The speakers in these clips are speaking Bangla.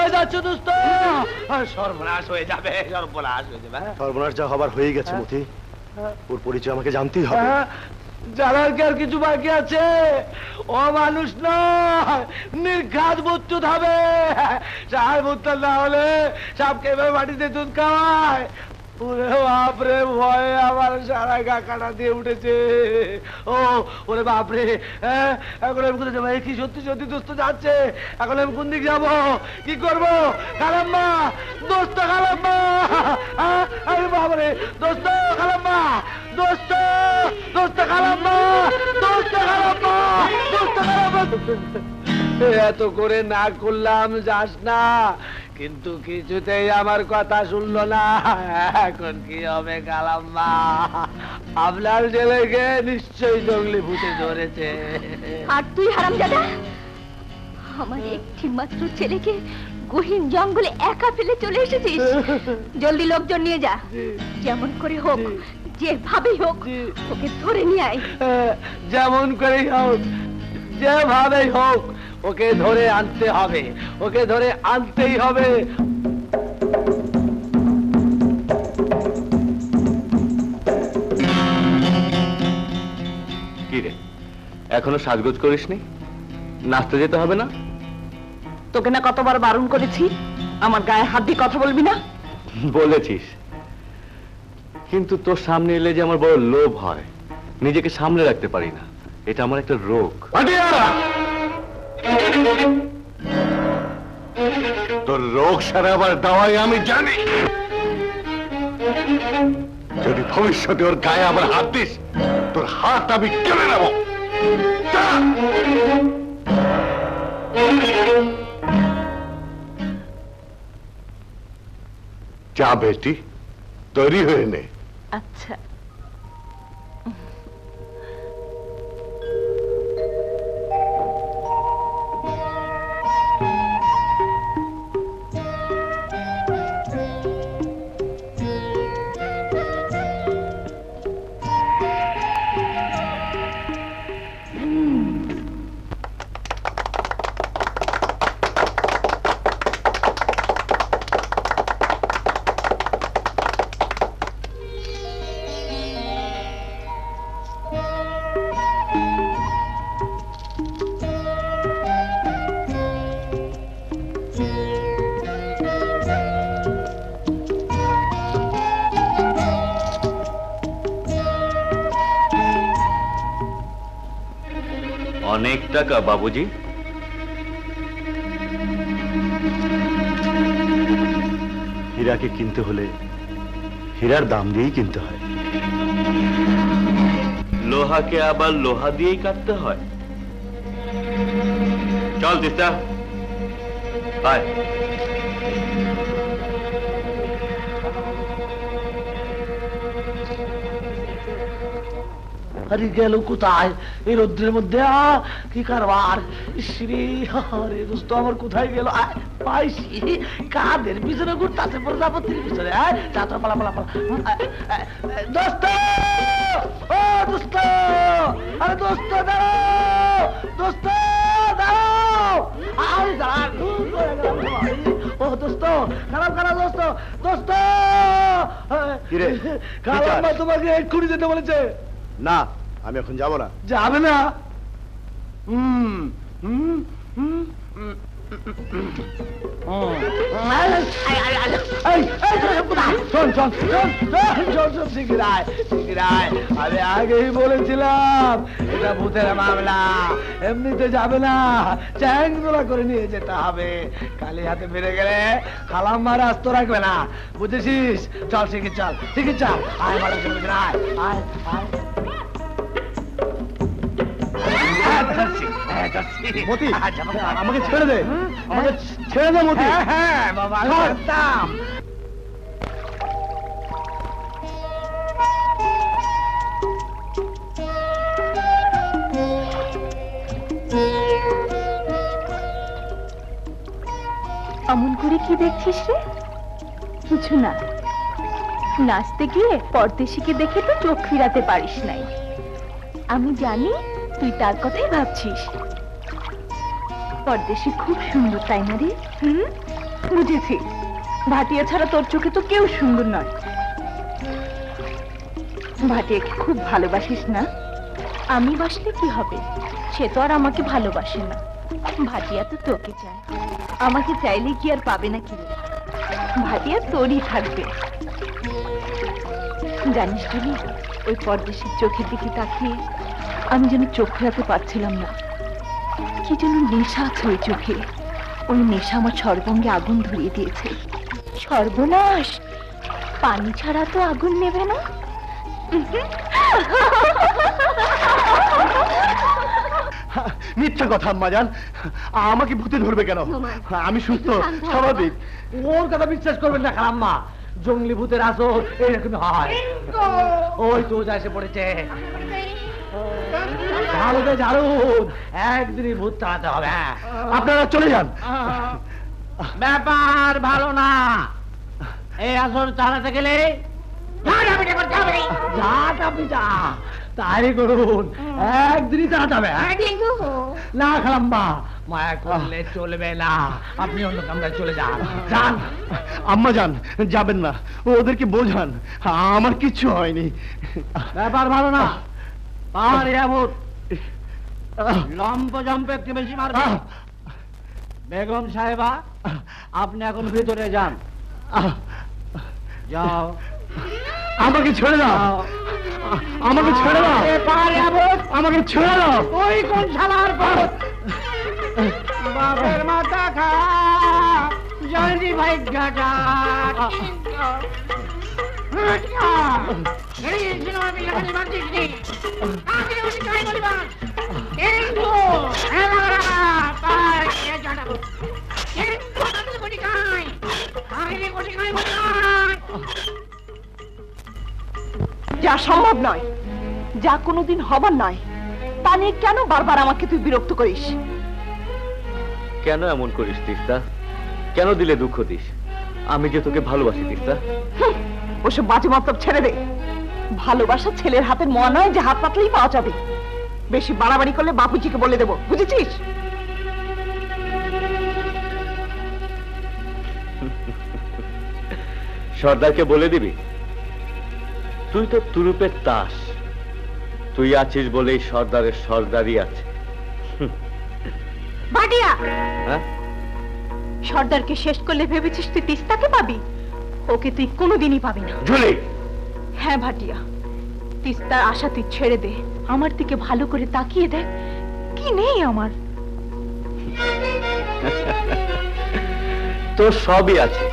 হয়ে যাচ্ছে দোস্ত, সর্বনাশ হয়ে যাবে, সর্বনাশ হয়ে যাবে। সর্বনাশ যা হবার হয়ে গেছে মতি, ওর পরিচয় আমাকে জানতেই হবে। জানার কি আর কিছু বাকি আছে? ও মানুষ নয়, নির্ঘাত বুদ্ধ হবে। সার বুদ্ধ না হলে সাপকে মাটিতে দুধ খাওয়ায়। ওরে বাপরে, ভয়ে আমার সারা গা কাটা দিয়ে উঠেছে। ও ওরে বাপরে, এখন আমি কোথায় যাবো? কি সত্যি সত্যি দোস্ত যাচ্ছে, এখন আমি কোন দিক যাবো, কি করবো? খালাম্মা, দোস্ত খালাম্মা, আরে বাপরে, দোস্ত খালাম্মা, দোস্ত, দোস্ত খালাম্মা, দোস্ত খালাম্মা, দোস্ত খালাম্মা। এত করে না করলাম যাস না, কিন্তু কিছুতেই আমার কথা শুনলো না। এখন কি হবে খালাম্মা? আপনার ছেলেকে নিশ্চয়ই জঙ্গলি ভূতে ধরেছে। আর তুই হারামজাদা, আমার একটি মাত্র ছেলেকে গহীন জঙ্গলে একা ফেলে চলে এসেছিস। জলদি লোকজন নিয়ে যা, যেমন করে হোক, যেভাবেই হোক ওকে ধরে নিয়ে আয়। যেমন করেই হোক, যেভাবেই হোক ওকে ধরে আনতে হবে, ওকে ধরে আনতেই হবে। কি রে, এখনো সাজগোজ করিসনি? নাচতে যেতে হবে না? তোকে না কতবার বারণ করেছি আমার গায়ে হাত দিয়ে কথা বলবি না। বলেছিস, কিন্তু তোর সামনে এলে যে আমার বড় লোভ হয়, নিজেকে সামনে রাখতে পারি না, এটা আমার একটা রোগ। তোর রোগ সারাবার দাওয়াই আমি জানি। যদি ভবিষ্যতে ওর গায়ে আবার হাত দিস, তোর হাত আমি কেড়ে নেব। যা বেটি, তৈরি হয়ে নে। আচ্ছা। অনেক টাকা বাবুজি। হীরাকে কিনতে হলে হীরার দাম দিয়েই কিনতে হয়। লোহাকে আবার লোহা দিয়েই কাটতে হয়। চল দিস্তা, আয়। আরে গেল কোথায় এই রোদ্রের মধ্যে? কি কারবার! শ্রী আরে দোস্ত আমার কোথায় গেল? পাইছি, কাদের পিছনে ঘুরতাছে, প্রজাপতির পিছনে। যাত্রা পালা পালা পালা। দোস্ত, ও দোস্ত, আরে দোস্ত দাঁড়াও, দোস্ত দাঁড়াও, আরে দাঁড়া। ও দোস্ত, খারাপ খারাপ দোস্ত, দোস্ত খারাপ তোমাকে এক্ষুনি যেতে বলেছে। না, আমি এখন যাব না। যাবে না? আমি আগেই বলেছিলাম এটা ভূতের মামলা, এমনিতে যাবে না, চ্যাংদোলা করে নিয়ে যেতে হবে। খালি হাতে ফিরে গেলে খালাম্মার আস্ত রাখবে না, বুঝেছিস? চল শিখি, চল শিখি, চল। আয় মারা, আয় আয় আয়। মতি, আমাকে ছেড়ে দে, আমাকে ছেড়ে দে মতি। হ্যাঁ বাবা, ছাড়তাম। অমন করে কি দেখছিস রে? কিছু না, নাচতে গিয়ে পরদেশিকে দেখে তো চোখ ফিরাতে পারিস নাই। আমি জানি তুই তার কথাই ভাবছিস। পরদেশি খুব সুন্দর, তাই না রে? বুঝেছি, ভাটিয়া ছাড়া তোর চোখে তো কেউ সুন্দর নয়। ভাটিয়াকে খুব ভালোবাসিস না? আমি বাসলে কি হবে, সে তো আর আমাকে ভালোবাসে না। ভাটিয়া তো তোকে চায়, আমাকে চাইলে কি আর পাবে না কি? ভাটিয়া তোরই থাকবে। জানিস তুমি, ওই পরদেশের চোখের দিকে তাকিয়ে আমি যেন চোখ ফেরাতে পারছিলাম না। কি যেন নেশা আছে ওই চোখে, ওই নেশা আমার সর্বাঙ্গে আগুন ধরিয়ে দিয়েছে। সর্বনাশ, পানি ছাড়া তো আগুন নেবে না। মিথ্যা কথা আম্মাজান, আমাকে ভূতে ধরবে কেন? আমি সুস্থ, স্বাভাবিক। ওর কথা বিশ্বাস করবেন না খালাম্মা, জঙ্গলি ভূতের আসর এরকম হয়। ওই তো যা এসে পড়েছে। ঝাড়ুতে ঝাড়ুন, একদিনই ভূত তাড়াতে হবে। আপনারা চলে যান। ব্যাপার ভালো না, এই আসর চালাতে গেলে আপনি যা তাই করুন, একদিনই তাড়াতে হবে। না খালাম্মা, মায়া করলে চলবে না, আপনি অন্য কামরায় চলে যান। যান আম্মা, যান। যাবেন না, ওদেরকে বোঝান আমার কিচ্ছু হয়নি। ব্যাপার ভালো না, আর এমন লম্ব জম্প একটু বেশি মারবে। বেগম সাহেবা, আপনি এখন ভিতরে যান। যাও। আমাকে ছেড়ে দাও, আমাকে ছেড়ে দাও, আমাকে ছেড়ে দাও। ওই কোন শালার বাপের মাথা খা জলদি ভাই গাটা। যা সম্ভব নয়, যা কোনোদিন হবার নয়, তা নিয়ে কেন বারবার আমাকে তুই বিরক্ত করিস? কেন এমন করিস তিস্তা? কেন দিলে দুঃখ দিস? আমি যে তোকে ভালোবাসি তিস্তা। ওসব বাজে মতলব ছেড়ে দে। ভালোবাসা ছেলের হাতের মোয়া নয় যে হাত পাতলেই পাওয়া যাবে। বেশি বাড়াবাড়ি করলে বাপুজিকে বলে দেবো, বুঝেছিস? সর্দারকে বলে দিবি? তুই তো তুরুপের তাস, তুই আছিস বলেই সর্দারের সর্দারই আছে। ভাটিয়া, হ্যাঁ, সর্দারকে শেষ করলে ভেবেছিস তুই তিস্তাকে পাবি? ওকে তুই কোনোদিনই পাবি না। ঝুলি। হ্যাঁ ভাটিয়া, তিস্তার আশা তুই ছেড়ে দে। আমার দিকে ভালো করে তাকিয়ে দেখ, কি নেই আমার। তোর সবই আছে,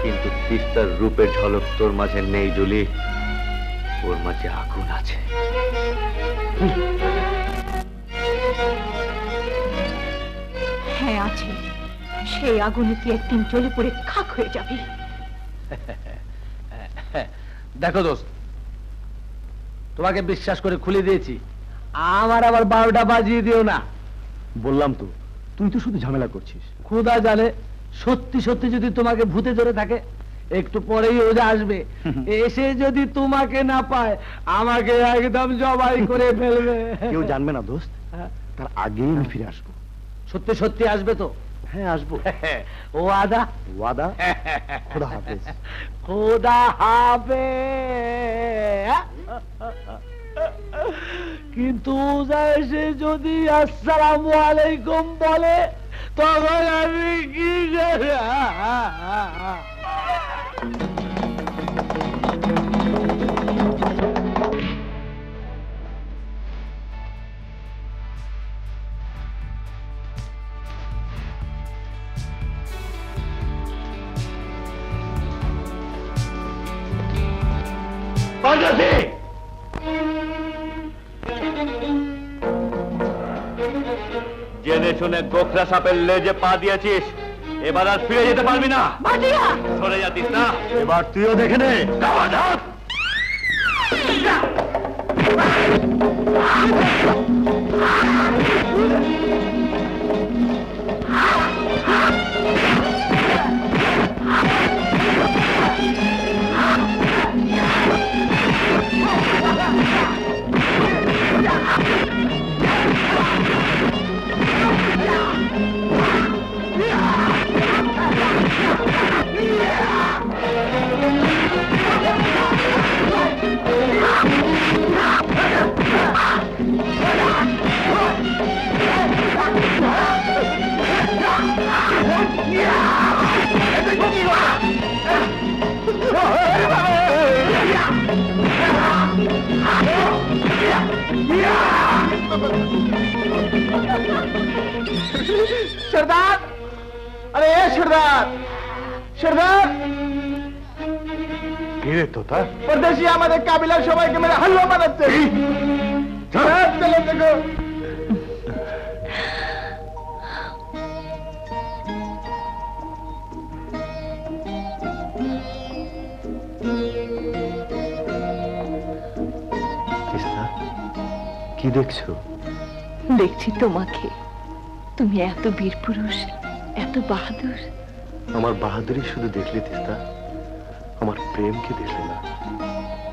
কিন্তু তিস্তার রূপের ঝলক তোর মাঝে নেই জুলি। ওর মাঝে আগুন আছে। হ্যাঁ আছে, সেই আগুনে তুই একদিন জ্বলে পড়ে খাক হয়ে যাবি। দেখো দোস্ত, তোমাকে বিশ্বাস করে খুলে দিয়েছি, আমার আবার 12টা বাজিয়ে দিও না। বললাম তো, তুই তো শুধু ঝামেলা করছিস। খোদা জানে, সত্যি সত্যি যদি তোমাকে ভূতে ধরে থাকে, একটু পরেই ওজা আসবে। এসে যদি তোমাকে না পায়, আমাকে একদম জবাই করে ফেলবে। কেউ জানবে না দোস্ত, তার আগেই আমি ফিরে আসবো। সত্যি সত্যি আসবে তো? হ্যাঁ, আসবো। ওয়াদা? ওয়াদা। খোদা হাফেজ। খোদা হাফেজ। কিন্তু ওজা এসে যদি আসসালামু আলাইকুম বলে, তখন আমি কি করে? জেনে শুনে গোখরা সাপের লেজে পা দিয়েছিস, এবার আর ফিরে যেতে পারবি না। সরে যাতিস না, এবার তুইও দেখে নে। सरदार, अरे ए सरदार, सरदार কি রে তোতা? परदेशी আমাদের কাবিলার সবাইকে মেরে হালুয়া বানাচ্ছে। চলো দেখো। তিস্তা, কি দেখছো? দেখছি তোমাকে, তুমি এত বীর পুরুষ, এত বাহাদুর। আমার বাহাদুরি শুধু দেখলে তিস্তা, আমার প্রেমকে দেখলে না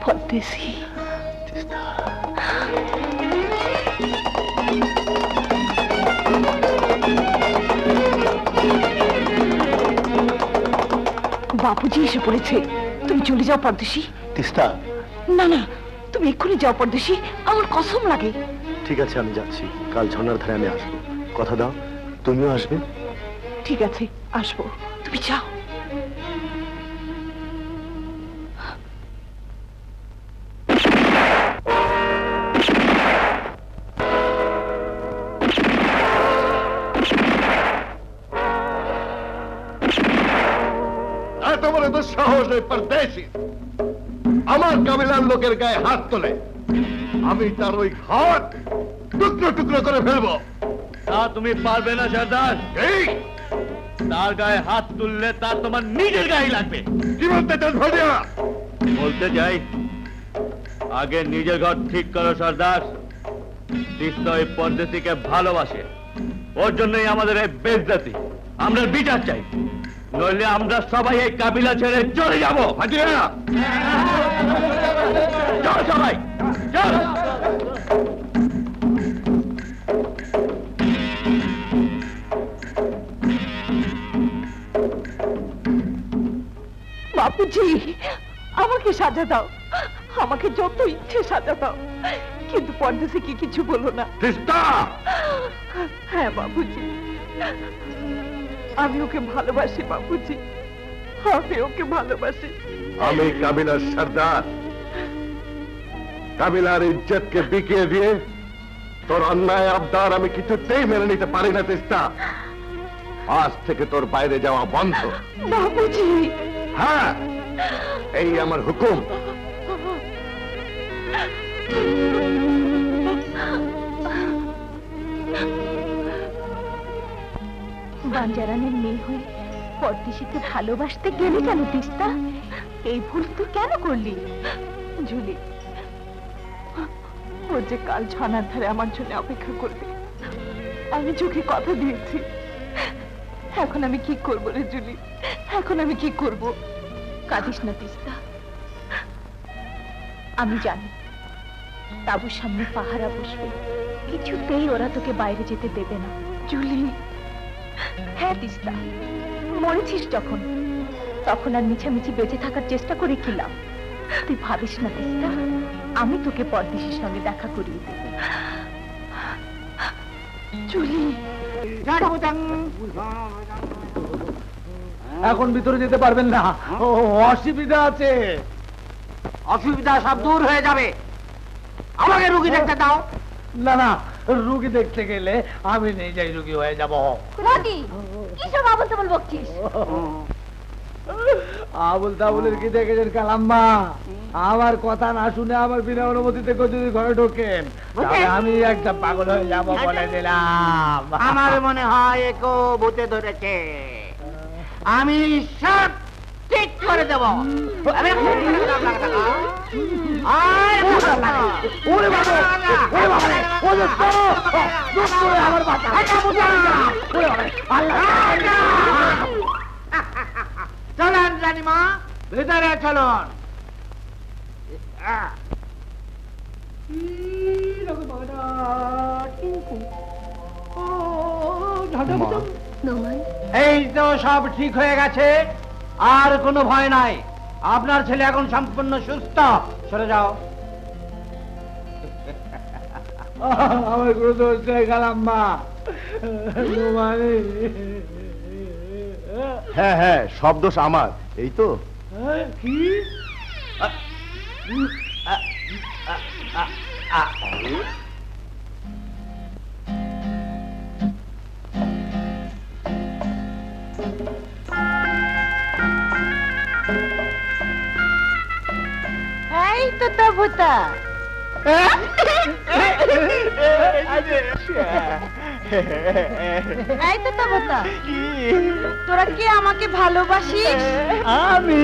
পরদেশী। তিস্তা। বাপুজি এসে পড়েছে, তুমি চলে যাও পরদেশী। তিস্তা, না না, তুমি এক্ষুনি যাও পরদেশী, আমার কসম লাগে। ঠিক আছে আমি যাচ্ছি, কাল ঝর্ণার ধারে আমি আসবো, কথা দাও তুমিও আসবে। ঠিক আছে, আসবো, তুমি যাও। এত বড় তো সাহস ওই পরদেশী আমার কাবিলার লোকের গায়ে হাত তোলে, আমি তার ওই ঘাট টুকরো টুকরো করে ফেলবো। তা তুমি পারবে না সর্দার, এই তার গায়ে হাত তুললে তার তোমার নিজের গায়ে লাগবে। কি বলতে চান ভাটিয়া? বলতে যাই, আগে নিজের ঘর ঠিক করো সর্দার। তিস্তা ওই পরদেশীকে ভালোবাসে, ওর জন্যই আমাদের এই বেজ্জতি। আমরা বিচার চাই, নইলে আমরা সবাই এই কাবিলা ছেড়ে চলে যাবো। ভাটিয়া চল সবাই, চল। বাপুজি, আমাকে সাজা দাও, আমাকে যত ইচ্ছে সাজা দাও, কিন্তু পরদেশীকে কিছু বলো না। তিস্তা, হ্যাঁ বাপুজি, আমি ওকে ভালোবাসি বাপুজি, আমি ওকে ভালোবাসি। আমি কাবিলার সর্দার, কাবিলার ইজ্জতকে বিকিয়ে দিয়ে তোর অন্যায় আবদার আমি কিছুতেই মেনে নিতে পারি না। তিস্তা, আজ থেকে তোর বাইরে যাওয়া বন্ধ। বাপুজি, হ্যাঁ, এই আমার হুকুম। বাঞ্জারানের মেয়ে হয়ে পরদেশীকে ভালোবাসতে গেলি কেন তিস্তা? এই ভুল তুই কেন করলি? ঝুলি, ও যে কাল ঝর্ণার ধারে আমার জন্য অপেক্ষা করবে, আমি চোখে কথা দিয়েছি। এখন আমি কি করবো রে জুলি, এখন আমি কি করব? কাঁদিস না তিস্তা, আমি জানি তাবুর সামনে পাহারা বসবে, কিছুতেই ওরা তোকে বাইরে যেতে দেবে না। জুলি, হ্যাঁ তিস্তা, মরেছিস যখন, তখন আর মিছামিছি বেঁচে থাকার চেষ্টা করে কি লাভ? তুই ভাবিস না তিস্তা, আমি তোকে পরদেশীর সঙ্গে দেখা করিয়ে দেব। জুলি, এখন ভিতরে যেতে পারবেন না, অসুবিধা আছে। অসুবিধা সব দূর হয়ে যাবে, আমাকে রুগী দেখতে দাও। না না, রুগী দেখতে গেলে আমি নিজেই রুগী হয়ে যাব। রাজি, কিসব আবল তাবল বকছিস? আবুল তাবুলের কি দেখেছেন কালাম্মা? আমার কথা না শুনে আমার বিনা অনুমতিতে কেউ যদি ঘরে ঢোকেন, তাহলে আমি একটা পাগল হয়ে যাব বলে দিলাম। আমার মনে হয় একে ভূতে ধরেছে, আমি সব ঠিক করে দেব। ওরে বাবা, ওরে বাবা, ও যে আমার বাচ্চা। ওরে বাবা, আল্লাহ। চলুন রানীমা, ভিতরে চলুন। এই তো সব ঠিক হয়ে গেছে, আর কোনো ভয় নাই। আপনার ছেলে এখন সম্পূর্ণ সুস্থ। সরে যাও। আমার কোনো দোষ নেই কালাম্মা। হ্যাঁ হ্যাঁ, সব দোষ আমার, এই তো। কি? তো দেবতা। এই তো দেবতা, তোরা কি আমাকে ভালোবাসিস? আমি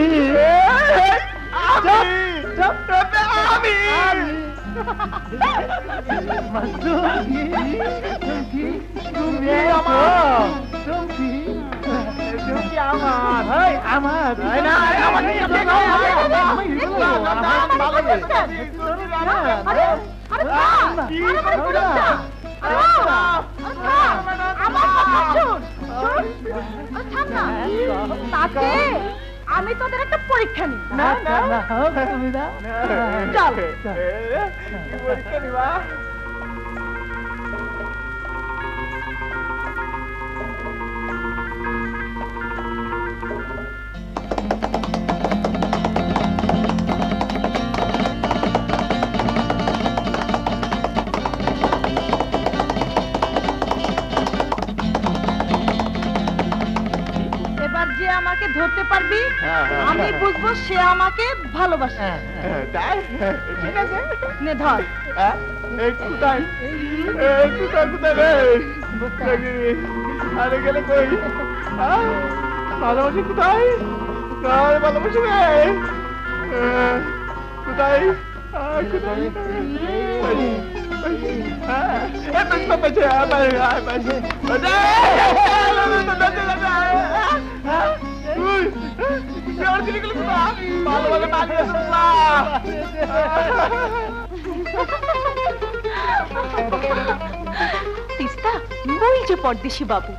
আমি তোদের একটা পরীক্ষা নিই। চল। এবার যে আমাকে ধরতে পারবি আমি বুঝবো সে আমাকে ভালোবাসে। নে ধর। আরে গেলে কই? ভালোবাসি কোথায়? ভালোবাসি রে কোথায়? কোথায়? তিস্তা, ওই যে পরদেশি বাবু।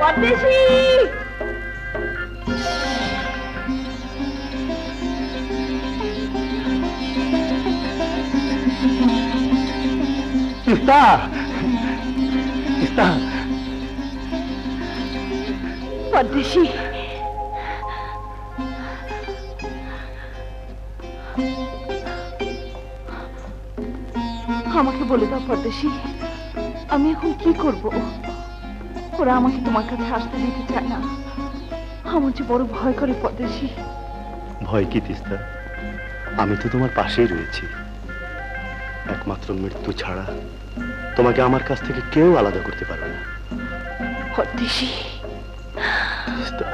পরদেশি, তিস্তা তিস্তা পরদেশি, আমাকে বলে দাও পরদেশি, আমি এখন কি করব? ওরা আমাকে তোমার কাছে আসতে দিতে চায় না। আমার যে বড় ভয় করে পরদেশি। ভয় কি তিস্তা? আমি তো তোমার পাশেই রয়েছি। একমাত্র মৃত্যু ছাড়া তোমাকে আমার কাছ থেকে কেউ আলাদা করতে পারবে না। পরদেশি, তিস্তা,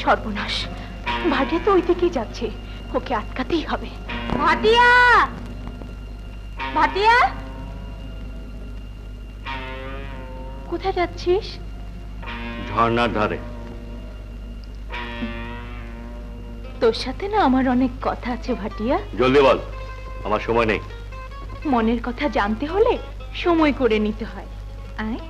সর্বনাশ, ভাটিয়া তো ওই দিকেই যাচ্ছে, ওকে আটকাতেই হবে। ভাটিয়া, ভাটিয়া, কোথায় যাচ্ছিস? ঝর্ণার ধারে। তোর সাথে না আমার অনেক কথা আছে ভাটিয়া। জলদি বল, আমার সময় নেই। মনের কথা জানতে হলে সময় করে নিতে হয়। আয়।